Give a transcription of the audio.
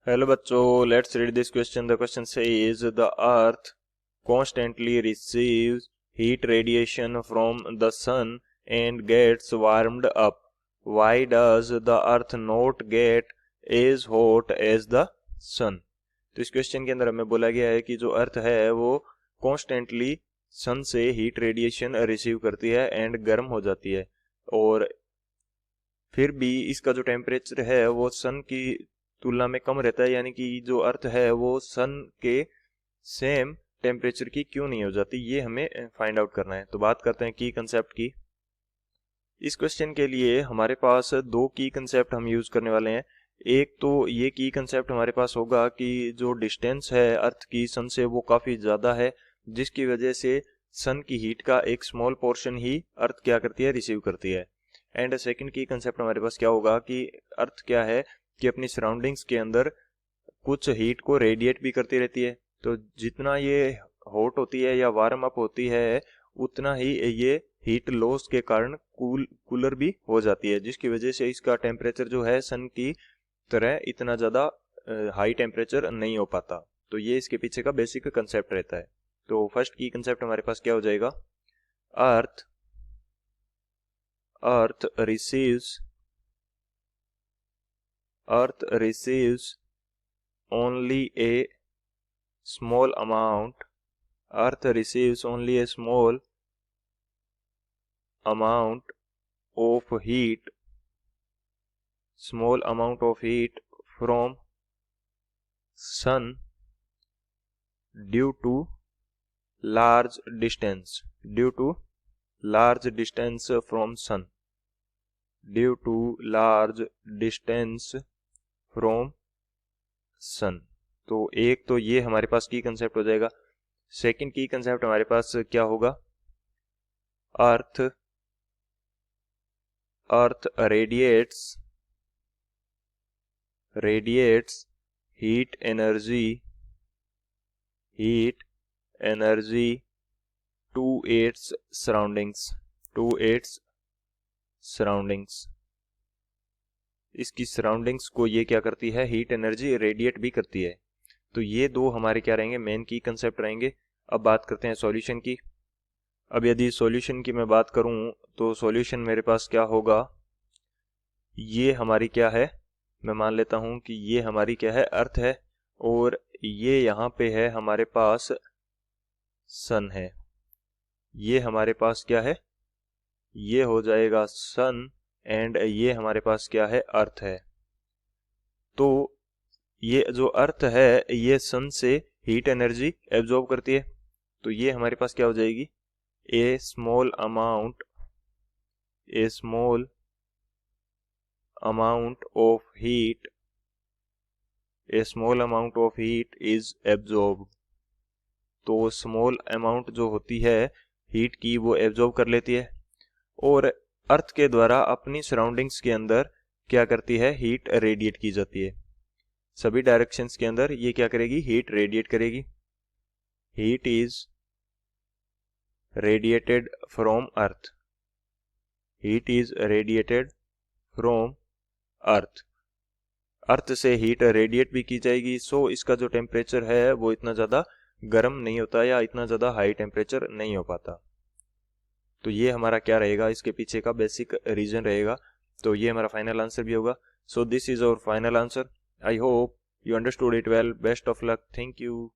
Hello बच्चों, let's read this question. The question says the earth constantly receives heat radiation from the sun and gets warmed up. Why does the earth not get as hot as the sun? तो इस question के अंदर हमें बोला गया है कि जो अर्थ है वो कॉन्स्टेंटली सन से हीट रेडिएशन रिसीव करती है एंड गर्म हो जाती है, और फिर भी इसका जो टेम्परेचर है वो सन की तुलना में कम रहता है, यानी कि जो अर्थ है वो सन के सेम टेम्परेचर की क्यों नहीं हो जाती, ये हमें फाइंड आउट करना है। तो बात करते हैं की कंसेप्ट की। इस क्वेश्चन के लिए हमारे पास दो की कंसेप्ट हम यूज करने वाले हैं। एक तो ये की कंसेप्ट हमारे पास होगा कि जो डिस्टेंस है अर्थ की सन से वो काफी ज्यादा है, जिसकी वजह से सन की हीट का एक स्मॉल पोर्शन ही अर्थ क्या करती है, रिसीव करती है। एंड सेकंड की कंसेप्ट हमारे पास क्या होगा कि अर्थ क्या है कि अपनी सराउंडिंग्स के अंदर कुछ हीट को रेडिएट भी करती रहती है। तो जितना ये हॉट होती है या वार्म अप होती है उतना ही ये हीट लॉस के कारण कूलर भी हो जाती है, जिसकी वजह से इसका टेम्परेचर जो है सन की तरह इतना ज़्यादा हाई टेम्परेचर नहीं हो पाता। तो ये इसके पीछे का बेसिक कंसेप्ट रहता है। तो फर्स्ट की कंसेप्ट हमारे पास क्या हो जाएगा, अर्थ receives only a small amount earth receives only a small amount of heat from sun due to large distance from sun तो एक तो ये हमारे पास की कंसेप्ट हो जाएगा। सेकंड की कंसेप्ट हमारे पास क्या होगा, earth radiates heat energy to its surroundings. इसकी सराउंडिंग्स को ये क्या करती है, हीट एनर्जी रेडिएट भी करती है। तो ये दो हमारे क्या रहेंगे, मेन की कंसेप्ट रहेंगे। अब बात करते हैं सॉल्यूशन की। अब यदि सॉल्यूशन की मैं बात करूं तो सॉल्यूशन मेरे पास क्या होगा, ये हमारी क्या है, मैं मान लेता हूं कि ये हमारी क्या है, अर्थ है, और ये यहाँ पे है हमारे पास सन है। ये हमारे पास क्या है, ये हो जाएगा सन, एंड ये हमारे पास क्या है, अर्थ है। तो ये जो अर्थ है ये सन से हीट एनर्जी एब्जॉर्ब करती है। तो ये हमारे पास क्या हो जाएगी, a small amount of heat is absorb. तो स्मॉल अमाउंट जो होती है हीट की वो एब्जॉर्ब कर लेती है, और अर्थ के द्वारा अपनी सराउंडिंग्स के अंदर क्या करती है, हीट रेडिएट की जाती है। सभी डायरेक्शंस के अंदर ये क्या करेगी, हीट रेडिएट करेगी। हीट इज रेडिएटेड फ्रॉम अर्थ से हीट रेडिएट भी की जाएगी। सो इसका जो टेम्परेचर है वो इतना ज़्यादा गर्म नहीं होता या इतना ज़्यादा हाई टेम्परेचर नहीं हो पाता। तो ये हमारा क्या रहेगा, इसके पीछे का बेसिक रीजन रहेगा। तो ये हमारा फाइनल आंसर भी होगा। So this is our final answer. I hope you understood it well. Best of luck. Thank you.